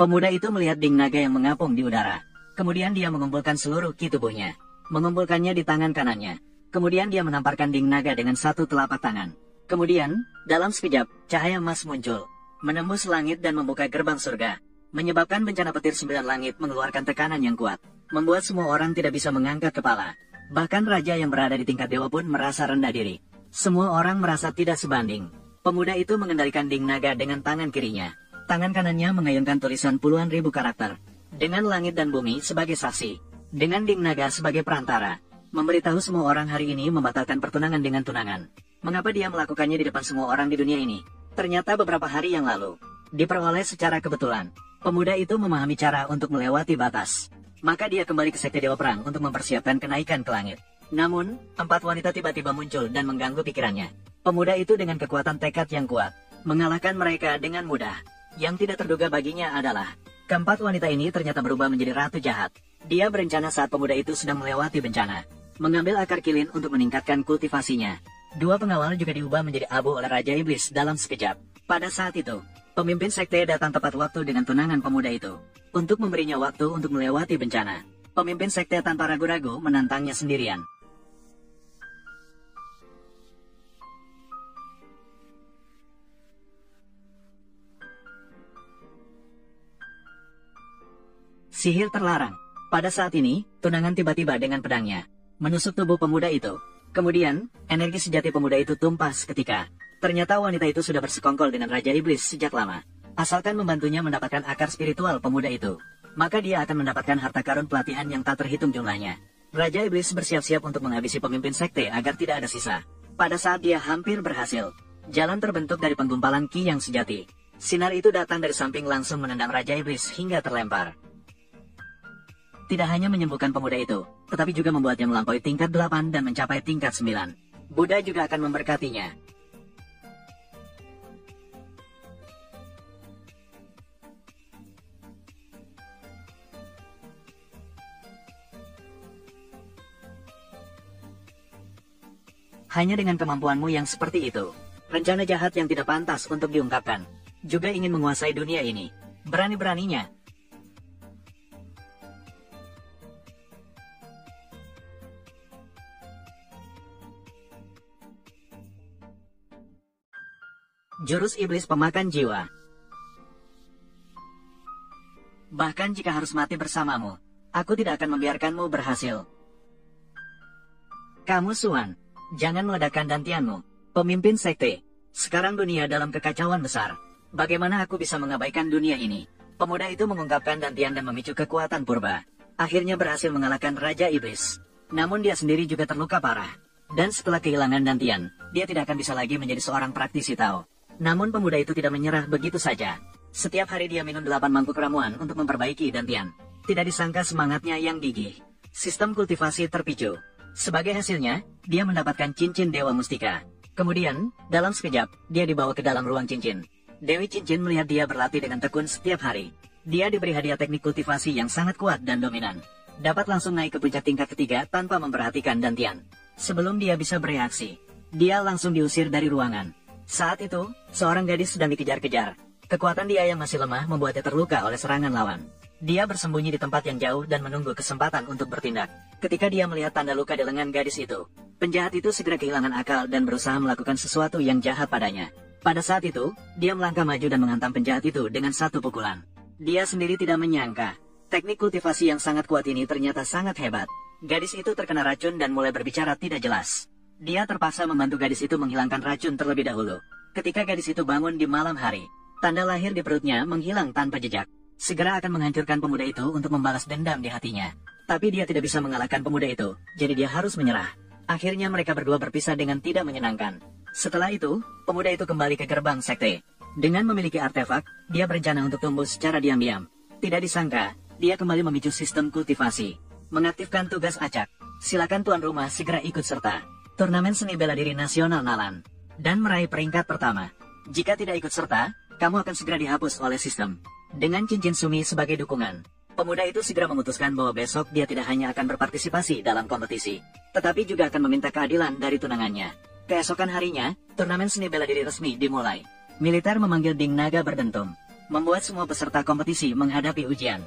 Pemuda itu melihat Ding Naga yang mengapung di udara. Kemudian dia mengumpulkan seluruh ki tubuhnya. Mengumpulkannya di tangan kanannya. Kemudian dia menamparkan Ding Naga dengan satu telapak tangan. Kemudian, dalam sekejap, cahaya emas muncul. Menembus langit dan membuka gerbang surga. Menyebabkan bencana petir 9 langit mengeluarkan tekanan yang kuat. Membuat semua orang tidak bisa mengangkat kepala. Bahkan raja yang berada di tingkat dewa pun merasa rendah diri. Semua orang merasa tidak sebanding. Pemuda itu mengendalikan Ding Naga dengan tangan kirinya. Tangan kanannya mengayunkan tulisan puluhan ribu karakter. Dengan langit dan bumi sebagai saksi. Dengan Ding Naga sebagai perantara. Memberitahu semua orang hari ini membatalkan pertunangan dengan tunangan. Mengapa dia melakukannya di depan semua orang di dunia ini? Ternyata beberapa hari yang lalu. Diperoleh secara kebetulan. Pemuda itu memahami cara untuk melewati batas. Maka dia kembali ke sekte Dewa Perang untuk mempersiapkan kenaikan ke langit. Namun, 4 wanita tiba-tiba muncul dan mengganggu pikirannya. Pemuda itu dengan kekuatan tekad yang kuat. Mengalahkan mereka dengan mudah. Yang tidak terduga baginya adalah, keempat wanita ini ternyata berubah menjadi ratu jahat. Dia berencana saat pemuda itu sedang melewati bencana. Mengambil akar kilin untuk meningkatkan kultivasinya. 2 pengawal juga diubah menjadi abu oleh Raja Iblis dalam sekejap. Pada saat itu, pemimpin sekte datang tepat waktu dengan tunangan pemuda itu. Untuk memberinya waktu untuk melewati bencana. Pemimpin sekte tanpa ragu-ragu menantangnya sendirian. Sihir terlarang. Pada saat ini, tunangan tiba-tiba dengan pedangnya. Menusuk tubuh pemuda itu. Kemudian, energi sejati pemuda itu tumpah seketika. Ternyata wanita itu sudah bersekongkol dengan Raja Iblis sejak lama. Asalkan membantunya mendapatkan akar spiritual pemuda itu, maka dia akan mendapatkan harta karun pelatihan yang tak terhitung jumlahnya. Raja Iblis bersiap-siap untuk menghabisi pemimpin sekte agar tidak ada sisa. Pada saat dia hampir berhasil, jalan terbentuk dari penggumpalan ki yang sejati. Sinar itu datang dari samping langsung menendang Raja Iblis hingga terlempar. Tidak hanya menyembuhkan pemuda itu, tetapi juga membuatnya melampaui tingkat 8 dan mencapai tingkat 9. Buddha juga akan memberkatinya. Hanya dengan kemampuanmu yang seperti itu, rencana jahat yang tidak pantas untuk diungkapkan, juga ingin menguasai dunia ini. Berani-beraninya. Jurus Iblis Pemakan Jiwa. Bahkan jika harus mati bersamamu, aku tidak akan membiarkanmu berhasil. Kamu Suan, jangan meledakkan dantianmu. Pemimpin sekte, sekarang dunia dalam kekacauan besar. Bagaimana aku bisa mengabaikan dunia ini? Pemuda itu mengungkapkan dantian dan memicu kekuatan purba. Akhirnya berhasil mengalahkan Raja Iblis. Namun dia sendiri juga terluka parah. Dan setelah kehilangan dantian, dia tidak akan bisa lagi menjadi seorang praktisi Tao. Namun pemuda itu tidak menyerah begitu saja. Setiap hari dia minum 8 mangkuk ramuan untuk memperbaiki dantian. Tidak disangka semangatnya yang gigih. Sistem kultivasi terpicu. Sebagai hasilnya, dia mendapatkan cincin Dewa Mustika. Kemudian, dalam sekejap, dia dibawa ke dalam ruang cincin. Dewi Cincin melihat dia berlatih dengan tekun setiap hari. Dia diberi hadiah teknik kultivasi yang sangat kuat dan dominan. Dapat langsung naik ke puncak tingkat ketiga tanpa memperhatikan dantian. Sebelum dia bisa bereaksi, dia langsung diusir dari ruangan. Saat itu, seorang gadis sedang dikejar-kejar. Kekuatan dia yang masih lemah membuatnya terluka oleh serangan lawan. Dia bersembunyi di tempat yang jauh dan menunggu kesempatan untuk bertindak. Ketika dia melihat tanda luka di lengan gadis itu, penjahat itu segera kehilangan akal dan berusaha melakukan sesuatu yang jahat padanya. Pada saat itu, dia melangkah maju dan menghantam penjahat itu dengan satu pukulan. Dia sendiri tidak menyangka, teknik kultivasi yang sangat kuat ini ternyata sangat hebat. Gadis itu terkena racun dan mulai berbicara tidak jelas. Dia terpaksa membantu gadis itu menghilangkan racun terlebih dahulu. Ketika gadis itu bangun di malam hari, tanda lahir di perutnya menghilang tanpa jejak. Segera akan menghancurkan pemuda itu untuk membalas dendam di hatinya. Tapi dia tidak bisa mengalahkan pemuda itu, jadi dia harus menyerah. Akhirnya mereka berdua berpisah dengan tidak menyenangkan. Setelah itu, pemuda itu kembali ke gerbang sekte. Dengan memiliki artefak, dia berencana untuk tumbuh secara diam-diam. Tidak disangka, dia kembali memicu sistem kultivasi. Mengaktifkan tugas acak. Silakan tuan rumah segera ikut serta turnamen seni bela diri nasional Nalan dan meraih peringkat pertama. Jika tidak ikut serta, kamu akan segera dihapus oleh sistem. Dengan cincin Sumi sebagai dukungan, pemuda itu segera memutuskan bahwa besok dia tidak hanya akan berpartisipasi dalam kompetisi, tetapi juga akan meminta keadilan dari tunangannya. Keesokan harinya, turnamen seni bela diri resmi dimulai. Militer memanggil Ding Naga berdentum. membuat semua peserta kompetisi menghadapi ujian.